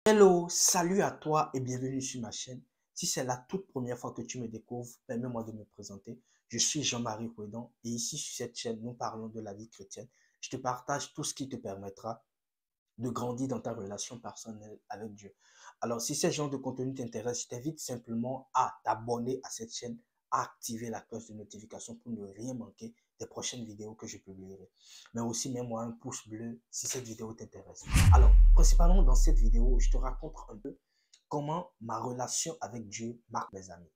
Hello, salut à toi et bienvenue sur ma chaîne. Si c'est la toute première fois que tu me découvres, permets-moi de me présenter. Je suis Jean-Marie Fouedon et ici sur cette chaîne, nous parlons de la vie chrétienne. Je te partage tout ce qui te permettra de grandir dans ta relation personnelle avec Dieu. Alors, si ce genre de contenu t'intéresse, je t'invite simplement à t'abonner à cette chaîne, à activer la cloche de notification pour ne rien manquer des prochaines vidéos que je publierai. Mais aussi, mets-moi un pouce bleu si cette vidéo t'intéresse. Alors, principalement dans cette vidéo, je te raconte un peu comment ma relation avec Dieu marque mes amis.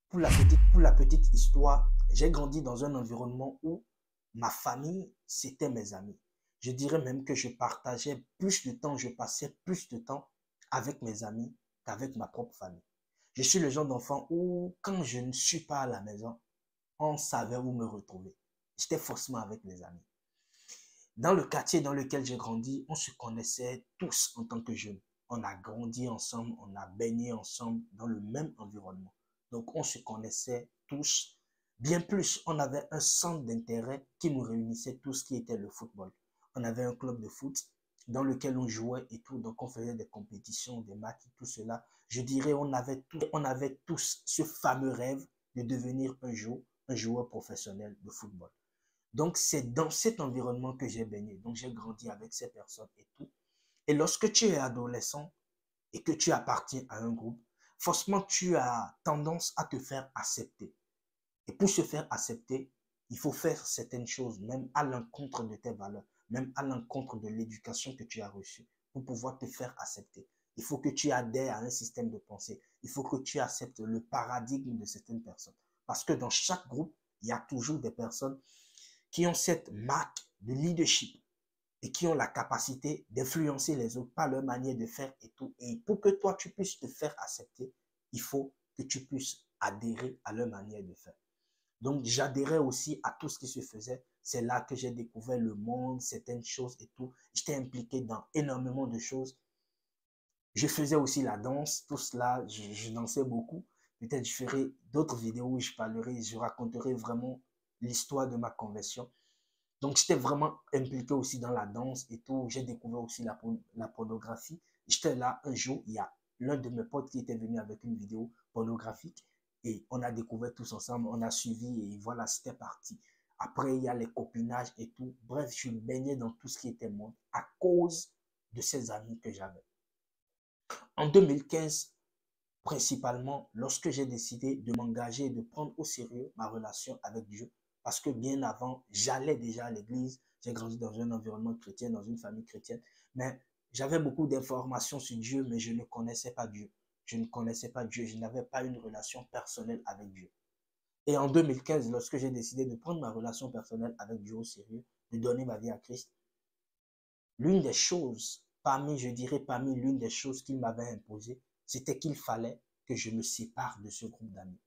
Pour la petite histoire, j'ai grandi dans un environnement où ma famille, c'était mes amis. Je dirais même que je partageais plus de temps, je passais plus de temps avec mes amis qu'avec ma propre famille. Je suis le genre d'enfant où, quand je ne suis pas à la maison, on savait où me retrouver. J'étais forcément avec mes amis. Dans le quartier dans lequel j'ai grandi, on se connaissait tous en tant que jeunes. On a grandi ensemble, on a baigné ensemble dans le même environnement. Donc, on se connaissait tous. Bien plus, on avait un centre d'intérêt qui nous réunissait tous, qui était le football. On avait un club de foot dans lequel on jouait et tout. Donc, on faisait des compétitions, des matchs, tout cela. Je dirais, on avait tous ce fameux rêve de devenir un jour un joueur professionnel de football. Donc, c'est dans cet environnement que j'ai baigné. Donc, j'ai grandi avec ces personnes et tout. Et lorsque tu es adolescent et que tu appartiens à un groupe, forcément, tu as tendance à te faire accepter. Et pour se faire accepter, il faut faire certaines choses, même à l'encontre de tes valeurs, même à l'encontre de l'éducation que tu as reçue, pour pouvoir te faire accepter. Il faut que tu adhères à un système de pensée. Il faut que tu acceptes le paradigme de certaines personnes. Parce que dans chaque groupe, il y a toujours des personnes qui ont cette marque de leadership et qui ont la capacité d'influencer les autres par leur manière de faire et tout. Et pour que toi, tu puisses te faire accepter, il faut que tu puisses adhérer à leur manière de faire. Donc, j'adhérais aussi à tout ce qui se faisait. C'est là que j'ai découvert le monde, certaines choses et tout. J'étais impliqué dans énormément de choses. Je faisais aussi la danse, tout cela, je dansais beaucoup. Peut-être je ferai d'autres vidéos où je parlerai, je raconterai vraiment l'histoire de ma conversion. Donc, j'étais vraiment impliqué aussi dans la danse et tout. J'ai découvert aussi la pornographie. J'étais là un jour, il y a l'un de mes potes qui était venu avec une vidéo pornographique et on a découvert tous ensemble, on a suivi et voilà, c'était parti. Après, il y a les copinages et tout. Bref, je suis baigné dans tout ce qui était monde à cause de ces amis que j'avais. En 2015, principalement, lorsque j'ai décidé de m'engager et de prendre au sérieux ma relation avec Dieu, parce que bien avant, j'allais déjà à l'église, j'ai grandi dans un environnement chrétien, dans une famille chrétienne, mais j'avais beaucoup d'informations sur Dieu, mais je ne connaissais pas Dieu. Je ne connaissais pas Dieu, je n'avais pas une relation personnelle avec Dieu. Et en 2015, lorsque j'ai décidé de prendre ma relation personnelle avec Dieu au sérieux, de donner ma vie à Christ, l'une des choses, je dirais parmi l'une des choses qu'il m'avait imposé, c'était qu'il fallait que je me sépare de ce groupe d'amis.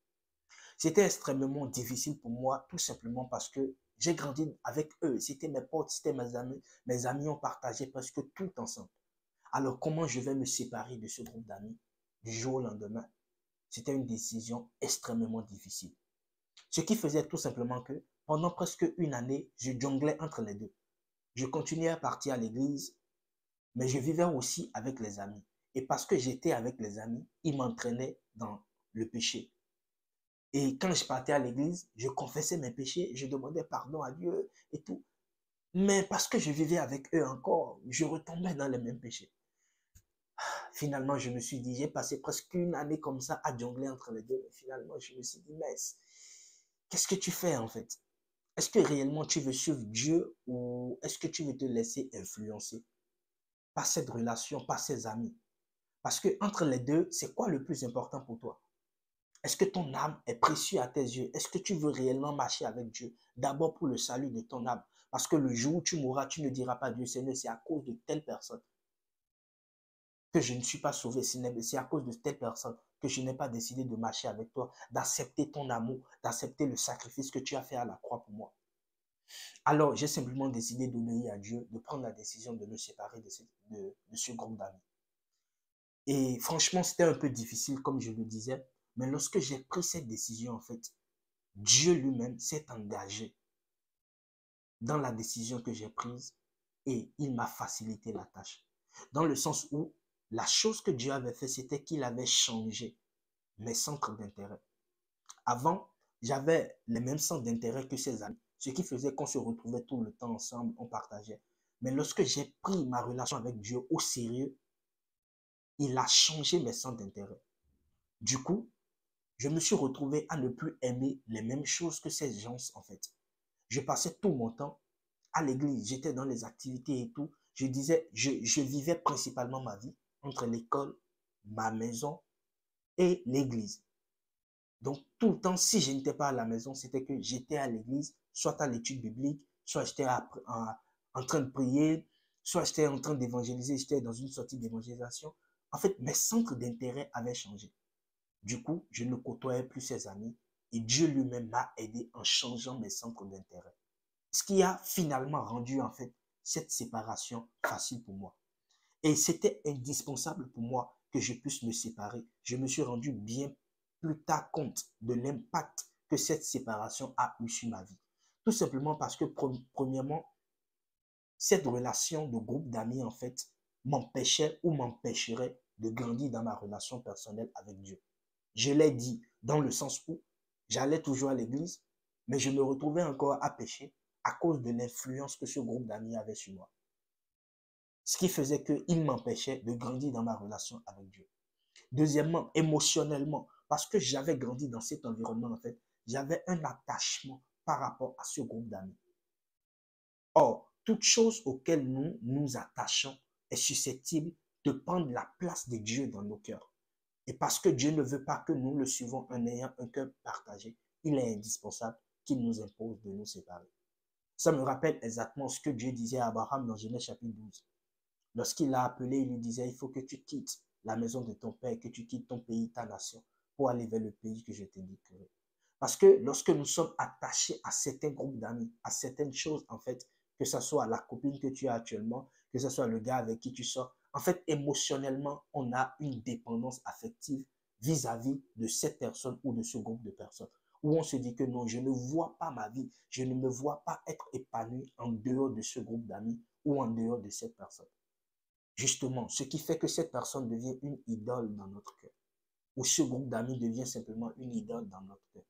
C'était extrêmement difficile pour moi, tout simplement parce que j'ai grandi avec eux. C'était mes potes, c'était mes amis. Mes amis ont partagé presque tout ensemble. Alors, comment je vais me séparer de ce groupe d'amis du jour au lendemain? C'était une décision extrêmement difficile. Ce qui faisait tout simplement que pendant presque une année, je jonglais entre les deux. Je continuais à partir à l'église, mais je vivais aussi avec les amis. Et parce que j'étais avec les amis, ils m'entraînaient dans le péché. Et quand je partais à l'église, je confessais mes péchés, je demandais pardon à Dieu et tout. Mais parce que je vivais avec eux encore, je retombais dans les mêmes péchés. Finalement, je me suis dit, j'ai passé presque une année comme ça à jongler entre les deux. Mais finalement, je me suis dit, mais qu'est-ce que tu fais en fait? Est-ce que réellement tu veux suivre Dieu ou est-ce que tu veux te laisser influencer par cette relation, par ces amis? Parce que entre les deux, c'est quoi le plus important pour toi? Est-ce que ton âme est précieuse à tes yeux? Est-ce que tu veux réellement marcher avec Dieu? D'abord pour le salut de ton âme. Parce que le jour où tu mourras, tu ne diras pas Dieu, Seigneur, c'est à cause de telle personne que je ne suis pas sauvé. C'est à cause de telle personne que je n'ai pas décidé de marcher avec toi, d'accepter ton amour, d'accepter le sacrifice que tu as fait à la croix pour moi. Alors, j'ai simplement décidé d'obéir à Dieu, de prendre la décision de me séparer de ce groupe d'amis. Et franchement, c'était un peu difficile, comme je le disais. Mais lorsque j'ai pris cette décision, en fait, Dieu lui-même s'est engagé dans la décision que j'ai prise et il m'a facilité la tâche. Dans le sens où La chose que Dieu avait fait, c'était qu'il avait changé mes centres d'intérêt. Avant, j'avais les mêmes centres d'intérêt que ses amis, ce qui faisait qu'on se retrouvait tout le temps ensemble, on partageait. Mais lorsque j'ai pris ma relation avec Dieu au sérieux, il a changé mes centres d'intérêt. Du coup, je me suis retrouvé à ne plus aimer les mêmes choses que ces gens, en fait. Je passais tout mon temps à l'église, j'étais dans les activités et tout. Je vivais principalement ma vie entre l'école, ma maison et l'église. Donc, tout le temps, si je n'étais pas à la maison, c'était que j'étais à l'église, soit à l'étude biblique, soit j'étais en train de prier, soit j'étais en train d'évangéliser, j'étais dans une sortie d'évangélisation. En fait, mes centres d'intérêt avaient changé. Du coup, je ne côtoyais plus ses amis et Dieu lui-même m'a aidé en changeant mes centres d'intérêt. Ce qui a finalement rendu, en fait, cette séparation facile pour moi. Et c'était indispensable pour moi que je puisse me séparer. Je me suis rendu bien plus tard compte de l'impact que cette séparation a eu sur ma vie. Tout simplement parce que, premièrement, cette relation de groupe d'amis, en fait, m'empêchait ou m'empêcherait de grandir dans ma relation personnelle avec Dieu. Je l'ai dit dans le sens où j'allais toujours à l'église, mais je me retrouvais encore à pécher à cause de l'influence que ce groupe d'amis avait sur moi. Ce qui faisait qu'il m'empêchait de grandir dans ma relation avec Dieu. Deuxièmement, émotionnellement, parce que j'avais grandi dans cet environnement, en fait, j'avais un attachement par rapport à ce groupe d'amis. Or, toute chose auquel nous nous attachons est susceptible de prendre la place de Dieu dans nos cœurs. Et parce que Dieu ne veut pas que nous le suivons en ayant un cœur partagé, il est indispensable qu'il nous impose de nous séparer. Ça me rappelle exactement ce que Dieu disait à Abraham dans Genèse chapitre 12. Lorsqu'il l'a appelé, il lui disait, il faut que tu quittes la maison de ton père, que tu quittes ton pays, ta nation, pour aller vers le pays que je t'indiquerai. Parce que lorsque nous sommes attachés à certains groupes d'amis, à certaines choses, en fait, que ce soit la copine que tu as actuellement, que ce soit le gars avec qui tu sors, en fait, émotionnellement, on a une dépendance affective vis-à-vis de cette personne ou de ce groupe de personnes. Où on se dit que non, je ne vois pas ma vie, je ne me vois pas être épanoui en dehors de ce groupe d'amis ou en dehors de cette personne. Justement, ce qui fait que cette personne devient une idole dans notre cœur, ou ce groupe d'amis devient simplement une idole dans notre cœur.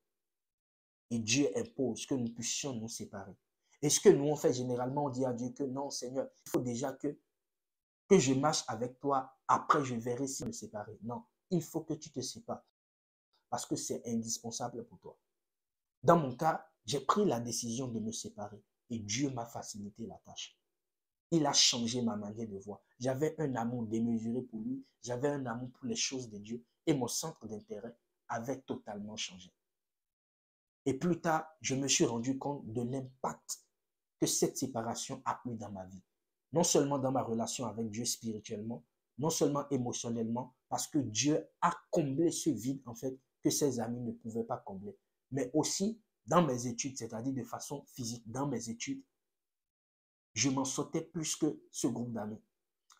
Et Dieu impose que nous puissions nous séparer. Et ce que nous on fait généralement, on dit à Dieu que non, Seigneur, il faut déjà que je marche avec toi, après je verrai si me séparer. Non, il faut que tu te sépares, parce que c'est indispensable pour toi. Dans mon cas, j'ai pris la décision de me séparer, et Dieu m'a facilité la tâche. Il a changé ma manière de voir. J'avais un amour démesuré pour lui, j'avais un amour pour les choses de Dieu, et mon centre d'intérêt avait totalement changé. Et plus tard, je me suis rendu compte de l'impact que cette séparation a eu dans ma vie. Non seulement dans ma relation avec Dieu spirituellement, non seulement émotionnellement, parce que Dieu a comblé ce vide, en fait, que ses amis ne pouvaient pas combler, mais aussi dans mes études, c'est-à-dire de façon physique, dans mes études, je m'en sortais plus que ce groupe d'amis.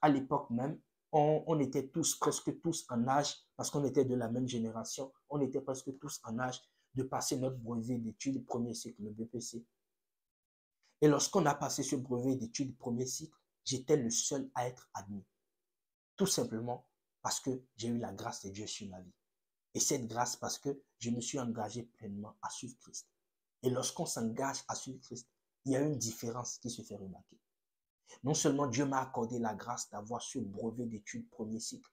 À l'époque même, on était tous, presque tous en âge, parce qu'on était de la même génération, on était presque tous en âge de passer notre brevet d'études premier cycle, le BPC. Et lorsqu'on a passé ce brevet d'études premier cycle, j'étais le seul à être admis. Tout simplement parce que j'ai eu la grâce de Dieu sur ma vie. Et cette grâce parce que je me suis engagé pleinement à suivre Christ. Et lorsqu'on s'engage à suivre Christ, il y a une différence qui se fait remarquer. Non seulement Dieu m'a accordé la grâce d'avoir ce brevet d'études premier cycle,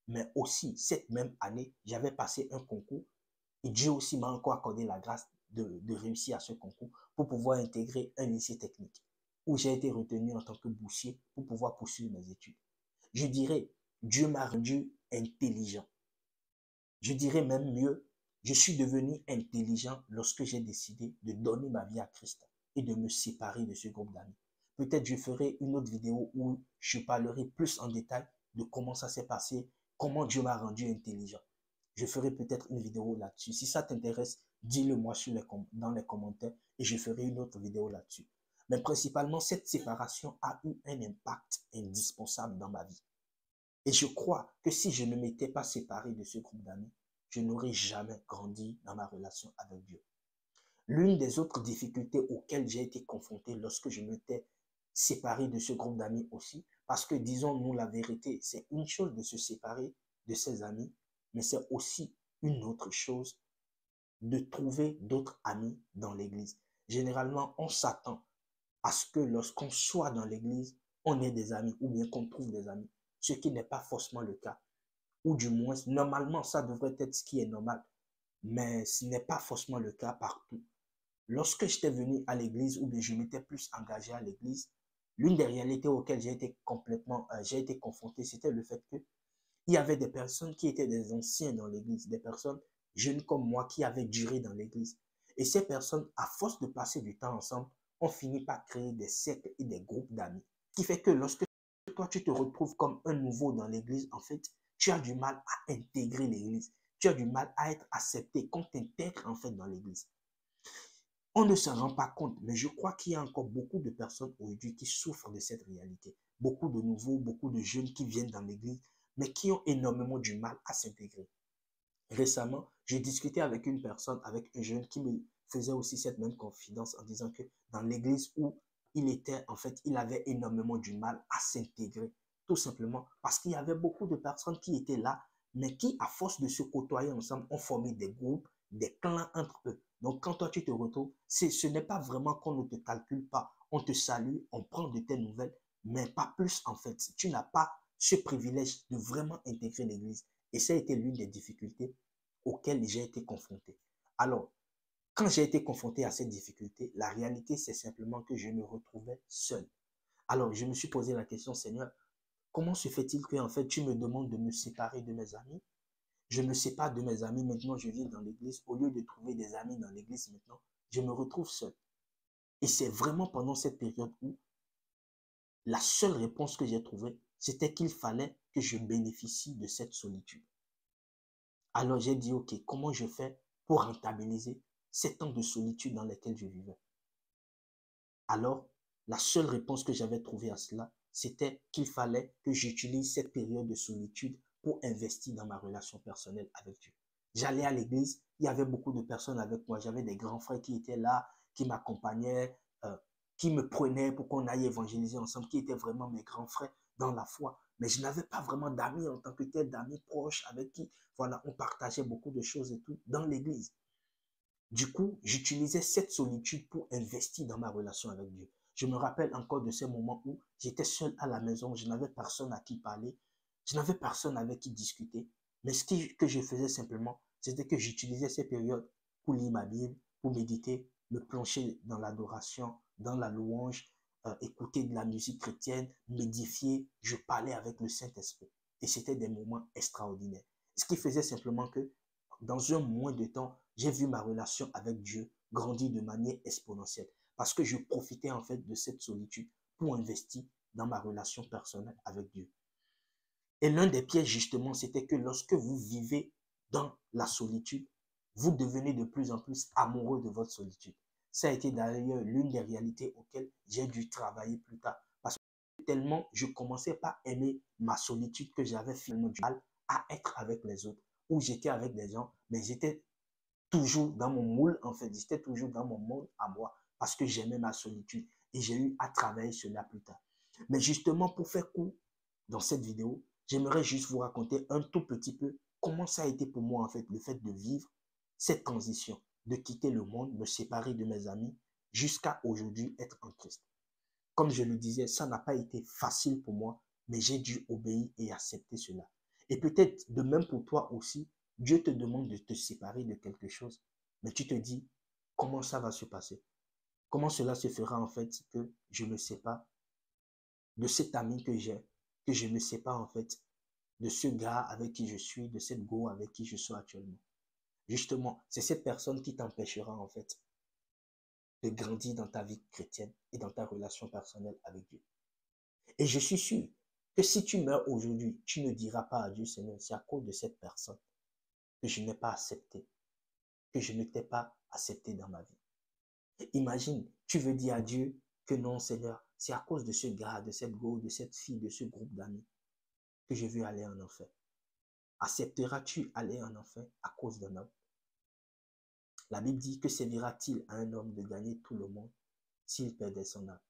mais aussi cette même année, j'avais passé un concours et Dieu aussi m'a encore accordé la grâce de réussir à ce concours pour pouvoir intégrer un lycée technique où j'ai été retenu en tant que boursier pour pouvoir poursuivre mes études. Je dirais, Dieu m'a rendu intelligent. Je dirais même mieux, je suis devenu intelligent lorsque j'ai décidé de donner ma vie à Christ et de me séparer de ce groupe d'amis. Peut-être je ferai une autre vidéo où je parlerai plus en détail de comment ça s'est passé, comment Dieu m'a rendu intelligent. Je ferai peut-être une vidéo là-dessus. Si ça t'intéresse, dis-le moi dans les commentaires et je ferai une autre vidéo là-dessus. Mais principalement, cette séparation a eu un impact indispensable dans ma vie. Et je crois que si je ne m'étais pas séparé de ce groupe d'amis, je n'aurais jamais grandi dans ma relation avec Dieu. L'une des autres difficultés auxquelles j'ai été confronté lorsque je m'étais séparé de ce groupe d'amis aussi, Parce que, disons-nous la vérité, c'est une chose de se séparer de ses amis, mais c'est aussi une autre chose de trouver d'autres amis dans l'église. Généralement, on s'attend à ce que lorsqu'on soit dans l'église, on ait des amis ou bien qu'on trouve des amis, ce qui n'est pas forcément le cas. Ou du moins, normalement, ça devrait être ce qui est normal, mais ce n'est pas forcément le cas partout. Lorsque j'étais venu à l'église ou bien je m'étais plus engagé à l'église, l'une des réalités auxquelles j'ai été confronté, c'était le fait que il y avait des personnes qui étaient des anciens dans l'église, des personnes jeunes comme moi qui avaient duré dans l'église. Et ces personnes, à force de passer du temps ensemble, ont fini par créer des cercles et des groupes d'amis. Ce qui fait que lorsque toi, tu te retrouves comme un nouveau dans l'église, en fait, tu as du mal à intégrer l'église. Tu as du mal à être accepté, qu'on t'intègre en fait dans l'église. On ne s'en rend pas compte, mais je crois qu'il y a encore beaucoup de personnes aujourd'hui qui souffrent de cette réalité. Beaucoup de nouveaux, beaucoup de jeunes qui viennent dans l'église, mais qui ont énormément du mal à s'intégrer. Récemment, j'ai discuté avec une personne, avec un jeune qui me faisait aussi cette même confidence en disant que dans l'église où il était, en fait, il avait énormément du mal à s'intégrer. Tout simplement parce qu'il y avait beaucoup de personnes qui étaient là, mais qui, à force de se côtoyer ensemble, ont formé des groupes, des clans entre eux. Donc, quand toi, tu te retrouves, ce n'est pas vraiment qu'on ne te calcule pas. On te salue, on prend de tes nouvelles, mais pas plus, en fait. Tu n'as pas ce privilège de vraiment intégrer l'église. Et ça a été l'une des difficultés auxquelles j'ai été confronté. Alors, quand j'ai été confronté à cette difficulté, la réalité, c'est simplement que je me retrouvais seul. Alors, je me suis posé la question, Seigneur, comment se fait-il que, en fait, tu me demandes de me séparer de mes amis? Je me sépare de mes amis, maintenant je viens dans l'église. Au lieu de trouver des amis dans l'église maintenant, je me retrouve seul. Et c'est vraiment pendant cette période où la seule réponse que j'ai trouvée, c'était qu'il fallait que je bénéficie de cette solitude. Alors j'ai dit, OK, comment je fais pour rentabiliser ces temps de solitude dans lesquels je vivais? Alors, la seule réponse que j'avais trouvée à cela, c'était qu'il fallait que j'utilise cette période de solitude pour investir dans ma relation personnelle avec Dieu. J'allais à l'église, il y avait beaucoup de personnes avec moi. J'avais des grands frères qui étaient là, qui m'accompagnaient, qui me prenaient pour qu'on aille évangéliser ensemble, qui étaient vraiment mes grands frères dans la foi. Mais je n'avais pas vraiment d'amis en tant que tel, d'amis proches avec qui, voilà, on partageait beaucoup de choses et tout dans l'église. Du coup, j'utilisais cette solitude pour investir dans ma relation avec Dieu. Je me rappelle encore de ces moments où j'étais seul à la maison, je n'avais personne à qui parler, je n'avais personne avec qui discuter. Mais que je faisais simplement, c'était que j'utilisais ces périodes pour lire ma Bible, pour méditer, me plonger dans l'adoration, dans la louange, écouter de la musique chrétienne, m'édifier. Je parlais avec le Saint-Esprit. Et c'était des moments extraordinaires. Ce qui faisait simplement que dans un moins de temps, j'ai vu ma relation avec Dieu grandir de manière exponentielle parce que je profitais en fait de cette solitude pour investir dans ma relation personnelle avec Dieu. Et l'un des pièges justement, c'était que lorsque vous vivez dans la solitude, vous devenez de plus en plus amoureux de votre solitude. Ça a été d'ailleurs l'une des réalités auxquelles j'ai dû travailler plus tard. Parce que tellement je commençais pas à aimer ma solitude que j'avais finalement du mal à être avec les autres. Où j'étais avec des gens, mais j'étais toujours dans mon moule, en fait, j'étais toujours dans mon monde à moi parce que j'aimais ma solitude et j'ai eu à travailler cela plus tard. Mais justement, pour faire court dans cette vidéo, j'aimerais juste vous raconter un tout petit peu comment ça a été pour moi, en fait, le fait de vivre cette transition, de quitter le monde, me séparer de mes amis, jusqu'à aujourd'hui être en Christ. Comme je le disais, ça n'a pas été facile pour moi, mais j'ai dû obéir et accepter cela. Et peut-être de même pour toi aussi, Dieu te demande de te séparer de quelque chose, mais tu te dis, comment ça va se passer? Comment cela se fera en fait que je me sépare de cet ami que j'ai, que je me sépare en fait de ce gars avec qui je suis, de cette go avec qui je suis actuellement. Justement, c'est cette personne qui t'empêchera en fait de grandir dans ta vie chrétienne et dans ta relation personnelle avec Dieu. Et je suis sûr que si tu meurs aujourd'hui, tu ne diras pas à Dieu, Seigneur, c'est à cause de cette personne que je n'ai pas accepté, que je ne t'ai pas accepté dans ma vie. Imagine, tu veux dire à Dieu que non, Seigneur, c'est à cause de ce gars, de cette go, de cette fille, de ce groupe d'amis que je veux aller en enfer. Accepteras-tu aller en enfer à cause d'un homme? La Bible dit que servira-t-il à un homme de gagner tout le monde s'il perdait son âme?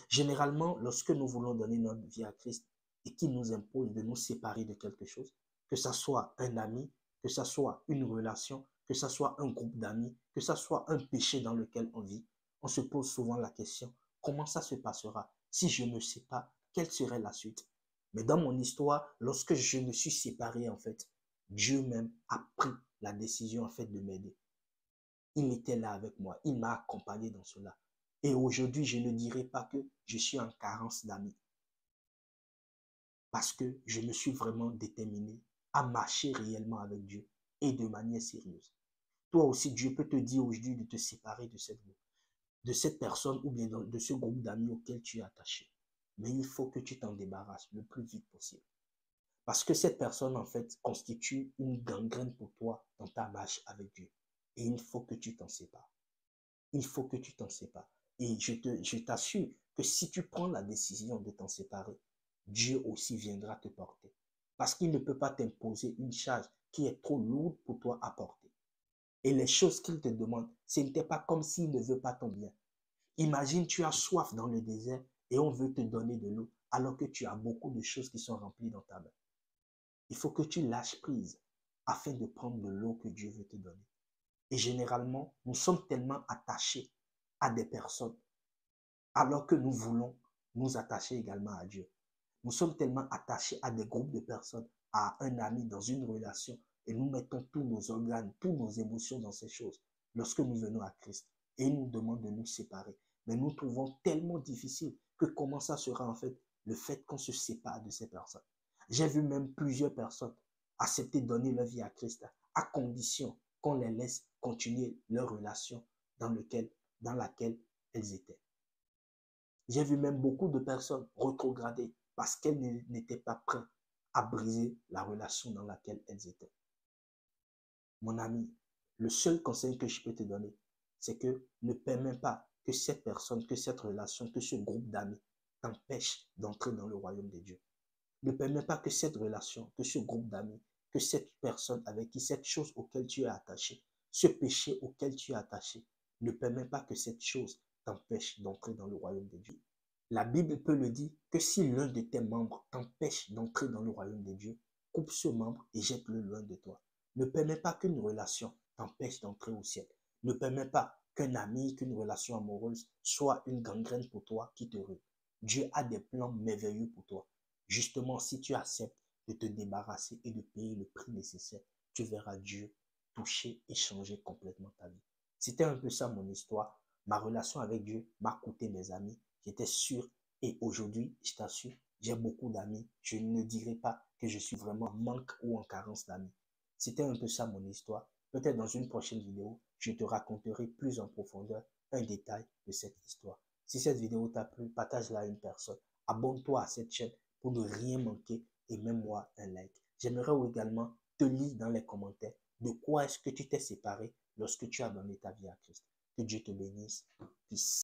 Généralement, lorsque nous voulons donner notre vie à Christ et qu'il nous impose de nous séparer de quelque chose, que ce soit un ami, que ce soit une relation, que ce soit un groupe d'amis, que ce soit un péché dans lequel on vit, on se pose souvent la question, comment ça se passera? Si je me sépare, quelle serait la suite? Mais dans mon histoire, lorsque je me suis séparé, en fait, Dieu même a pris la décision, en fait, de m'aider. Il était là avec moi. Il m'a accompagné dans cela. Et aujourd'hui, je ne dirais pas que je suis en carence d'amis. Parce que je me suis vraiment déterminé à marcher réellement avec Dieu et de manière sérieuse. Toi aussi, Dieu peut te dire aujourd'hui de te séparer de cette personne ou bien de ce groupe d'amis auquel tu es attaché. Mais il faut que tu t'en débarrasses le plus vite possible. Parce que cette personne, en fait, constitue une gangrène pour toi dans ta marche avec Dieu. Et il faut que tu t'en sépares. Il faut que tu t'en sépares. Et je t'assure que si tu prends la décision de t'en séparer, Dieu aussi viendra te porter. Parce qu'il ne peut pas t'imposer une charge qui est trop lourde pour toi à porter. Et les choses qu'il te demande, ce n'était pas comme s'il ne veut pas ton bien. Imagine, tu as soif dans le désert et on veut te donner de l'eau alors que tu as beaucoup de choses qui sont remplies dans ta main. Il faut que tu lâches prise afin de prendre de l'eau que Dieu veut te donner. Et généralement, nous sommes tellement attachés à des personnes alors que nous voulons nous attacher également à Dieu. Nous sommes tellement attachés à des groupes de personnes, à un ami, dans une relation, et nous mettons tous nos organes, toutes nos émotions dans ces choses lorsque nous venons à Christ. Et il nous demande de nous séparer. Mais nous trouvons tellement difficile que comment ça sera en fait le fait qu'on se sépare de ces personnes. J'ai vu même plusieurs personnes accepter de donner leur vie à Christ à condition qu'on les laisse continuer leur relation dans laquelle elles étaient. J'ai vu même beaucoup de personnes rétrograder parce qu'elles n'étaient pas prêtes à briser la relation dans laquelle elles étaient. Mon ami, le seul conseil que je peux te donner, c'est que ne permets pas que cette personne, que cette relation, que ce groupe d'amis t'empêche d'entrer dans le royaume de Dieu. Ne permets pas que cette relation, que ce groupe d'amis, que cette personne avec qui, cette chose auquel tu es attaché, ce péché auquel tu es attaché, ne permets pas que cette chose t'empêche d'entrer dans le royaume de Dieu. La Bible peut le dire que si l'un de tes membres t'empêche d'entrer dans le royaume de Dieu, coupe ce membre et jette-le loin de toi. Ne permets pas qu'une relation t'empêche d'entrer au ciel. Ne permets pas qu'un ami, qu'une relation amoureuse soit une gangrène pour toi qui te rue. Dieu a des plans merveilleux pour toi. Justement, si tu acceptes de te débarrasser et de payer le prix nécessaire, tu verras Dieu toucher et changer complètement ta vie. C'était un peu ça mon histoire. Ma relation avec Dieu m'a coûté mes amis. J'étais sûr et aujourd'hui, je t'assure, j'ai beaucoup d'amis. Je ne dirais pas que je suis vraiment en manque ou en carence d'amis. C'était un peu ça mon histoire. Peut-être dans une prochaine vidéo, je te raconterai plus en profondeur un détail de cette histoire. Si cette vidéo t'a plu, partage-la à une personne. Abonne-toi à cette chaîne pour ne rien manquer et mets-moi un like. J'aimerais également te lire dans les commentaires de quoi est-ce que tu t'es séparé lorsque tu as donné ta vie à Christ. Que Dieu te bénisse. Peace.